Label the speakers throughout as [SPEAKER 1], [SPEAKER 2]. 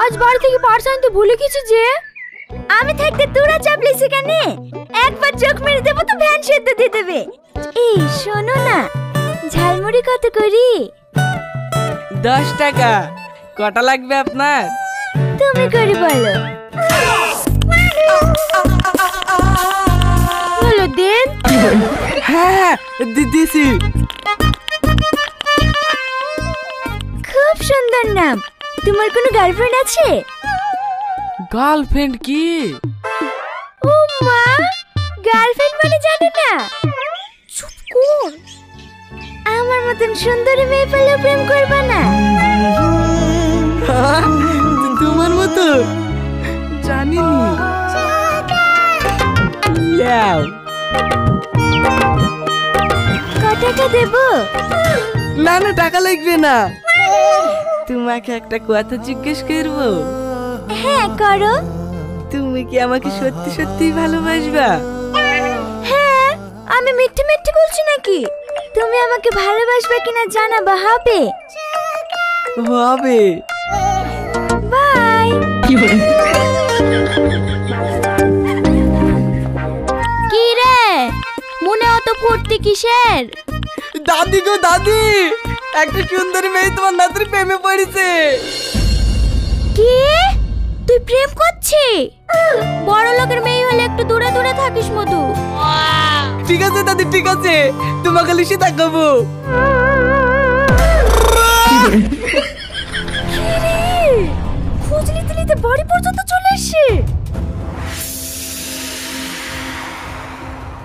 [SPEAKER 1] আজ বাড়ি থেকে পার্স আনতে ভুলে গেছি যে। আমি থাকতে তোরা চাপলি সেখানে একবার চোখ মেরে দেবো তো ভ্যান সেদ্ধ দিয়ে দেবে। এই শোনো না, ঝালমুড়ি কত করি?
[SPEAKER 2] 10 টাকা। কটা লাগবে আপনার?
[SPEAKER 1] তুমি করে বলো। বলো দেন।
[SPEAKER 2] হ্যাঁ দিদি।
[SPEAKER 1] খুব সুন্দর নাম। তোমার কোনো গার্লফ্রেন্ড আছে?
[SPEAKER 2] গার্লফ্রেন্ড কি?
[SPEAKER 1] ও মা, গার্লফ্রেন্ড মানে জানো না? চুপ কর। আমার মতন সুন্দরী মেয়ে পেলে প্রেম করবে না?
[SPEAKER 2] তোমার মতো জানিনি। লাও।
[SPEAKER 1] কত টাকা দেব?
[SPEAKER 2] না না, টাকা লাগবে না। তোমাকে একটা কথা জিজ্ঞেস করবো?
[SPEAKER 1] হ্যাঁ করো।
[SPEAKER 2] তুমি কি আমাকে সত্যি সত্যি ভালোবাসবা?
[SPEAKER 1] হ্যাঁ, আমি মিথ্যে মিথ্যে বলছি নাকি? তুমি আমাকে ভালোবাসবে কিনা জানাবা হবে?
[SPEAKER 2] হবে।
[SPEAKER 1] বাই। কি রে, মনে অত ফুর্তি কিসের?
[SPEAKER 2] দাদি গো দাদি, একটা সুন্দরী মেয়ে তোমার নাতির প্রেমে পড়েছে।
[SPEAKER 1] কি? তুই প্রেম করছিস? বড় লোকের মেয়ে হলে একটু দূরে দূরে থাকিস মধু।
[SPEAKER 2] ঠিক আছে দাদি, ঠিক আছে, তোমাকে লিখে দেখাবো।
[SPEAKER 1] খোঁজ নিতে নিতে বাড়ি পর্যন্ত চলে এসে।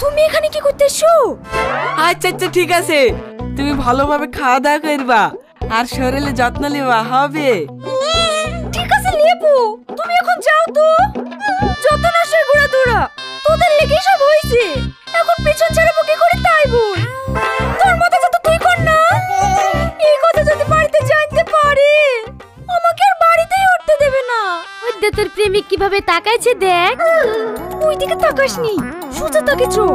[SPEAKER 1] তুমি এখানে কি করতে এসো?
[SPEAKER 2] আচ্ছা আচ্ছা ঠিক আছে, তুমি ভালোভাবে খাওয়া দাওয়া করবা আর শরীরে যত্ন নেবা হবে।
[SPEAKER 1] ঠিক আছে লেবু, তুমি এখন যাও তো। যত নাশের ঘোড়া দৌড়া, তোদের লেগে সব হয়েছে। এখন পেছন ছাড়াবো কি করে তাই বল। তোর মতো যত তুই কর না। এই কথা যদি বাড়িতে জানতে পারে, আমাকে আর বাড়িতেই উঠতে দেবে না। ওই দে তোর প্রেমিক কিভাবে তাকাইছে দেখ। ওই দিকে তাকাসনি, সোজা তাকে চো।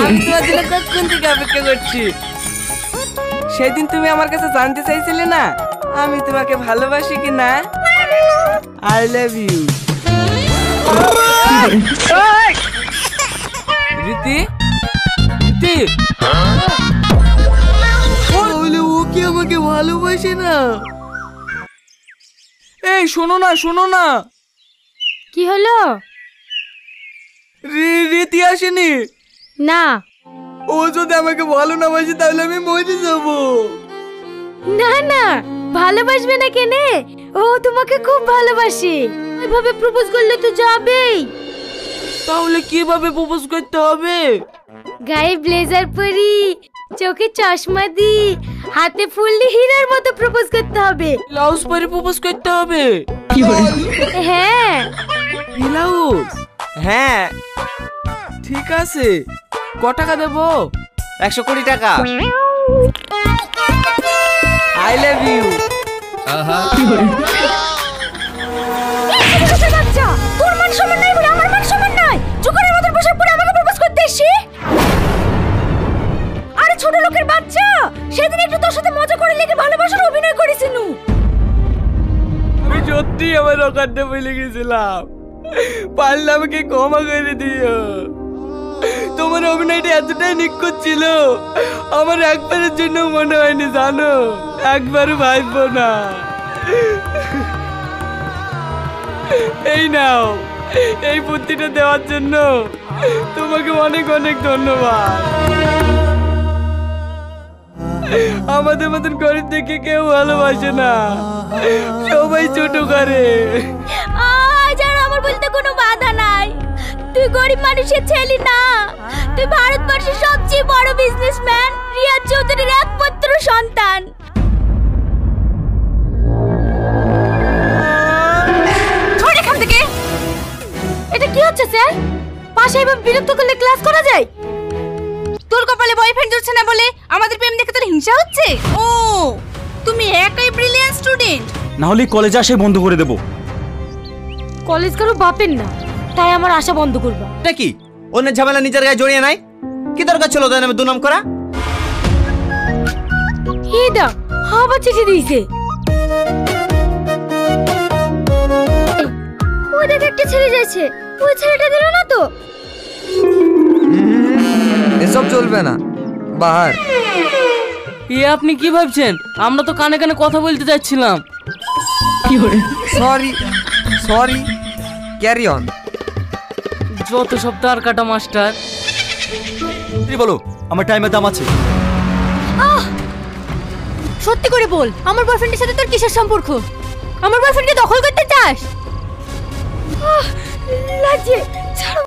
[SPEAKER 2] আমি তোমার জন্য কখন থেকে অপেক্ষা করছি। সেদিন তুমি আমার কাছে জানতে চাইছিলে না আমি তোমাকে ভালোবাসি কি না। I love you. রীতি রীতি, বলে ও কি আমাকে ভালোবাসে না? এই শোনো না শোনো না।
[SPEAKER 1] কি হলো?
[SPEAKER 2] রীতি আসেনি
[SPEAKER 1] না।
[SPEAKER 2] ও যদি আমাকে ভালো না বাসে তাহলে আমি মরে যাব।
[SPEAKER 1] না না, ভালোবাসবে না কেনে? ও তোমাকে খুব ভালোবাসে। এভাবে প্রপোজ করলে তো যাবেই।
[SPEAKER 2] তাহলে কিভাবে প্রপোজ করতে হবে?
[SPEAKER 1] গায়ে ব্লেজার পরি, চোখে চশমা দি, হাতে ফুল দিয়ে হীরার মতো প্রপোজ করতে হবে।
[SPEAKER 2] ব্লাউজ পরে প্রপোজ করতে হবে?
[SPEAKER 1] হ্যাঁ।
[SPEAKER 2] ব্লাউজ? হ্যাঁ ঠিক আছে। ক টাকা দেবো?
[SPEAKER 3] 120 টাকা।
[SPEAKER 2] I love you.
[SPEAKER 1] বাচ্চা, তোর মান সম্মান নাই বলে আমার মান সম্মান নাই। জোকারের মতো পোশাক পরে আমাকে প্রপোজ করতে এসে। আরে ছোট লোকের বাচ্চা, সেদিন একটু তোর সাথে মজা করে লেগে ভালোবাসার অভিনয় করেছিনু।
[SPEAKER 2] আমি সত্যি আমার অকারটা ভুলে গেছিলাম, পারলে আমাকে ক্ষমা করে দিও। তোমার অভিনয়টা এতটাই নিখুঁত ছিল আমার একবারের জন্য মনে হয়নি জানো, একবারও ভাববো না। এই নাও, এই বুদ্ধিটা দেওয়ার জন্য তোমাকে অনেক অনেক ধন্যবাদ। আমাদের মতন গরিব দেখে কেউ ভালোবাসে না, সবাই ছোট করে।
[SPEAKER 1] আজ আর আমার বলতে কোনো বাধা নাই। তুই গরিব মানুষের ছেলে না, তুই ভারতবর্ষের সবচেয়ে বড় বিজনেসম্যান রিয়াজ চৌধুরীর একমাত্র সন্তান। ছোট এখান থেকে। এটা কি হচ্ছে স্যার? পাশে এভাবে বিরক্ত করলে ক্লাস করা যায়? তোর কপালে বয়ফ্রেন্ড জুটছে না বলে আমাদের প্রেম দেখে তোর হিংসা হচ্ছে? ও, তুমি একাই ব্রিলিয়ান্ট স্টুডেন্ট।
[SPEAKER 3] না হলে কলেজে আসে বন্ধ করে দেব।
[SPEAKER 1] কলেজ কারো বাপের না, তাই আমার আশা বন্ধ করবা।
[SPEAKER 3] এটা কি অন্যের ঝামেলা নিজের গায়ে জড়িয়ে নাই? কি দরকার ছিল তাই নামে দুনাম করা?
[SPEAKER 1] হেদা আবার চিঠি দিয়েছে। ওই দেখ একটা ছেলে যাচ্ছে, ওই ছেলেটা দিল না তো?
[SPEAKER 4] এসব চলবে না, বাহার।
[SPEAKER 2] এ আপনি কি ভাবছেন? আমরা তো কানে কানে কথা বলতে যাচ্ছিলাম।
[SPEAKER 4] Sorry sorry, carry on.
[SPEAKER 2] যত সব তার কাটা মাস্টার।
[SPEAKER 3] বলো, আমার টাইমের দাম আছে।
[SPEAKER 1] সত্যি করে বল, আমার বয়ফ্রেন্ডের সাথে তোর কিসের সম্পর্ক? আমার বয়ফ্রেন্ডকে দখল করতে চাস? লাজে ছাড়ো।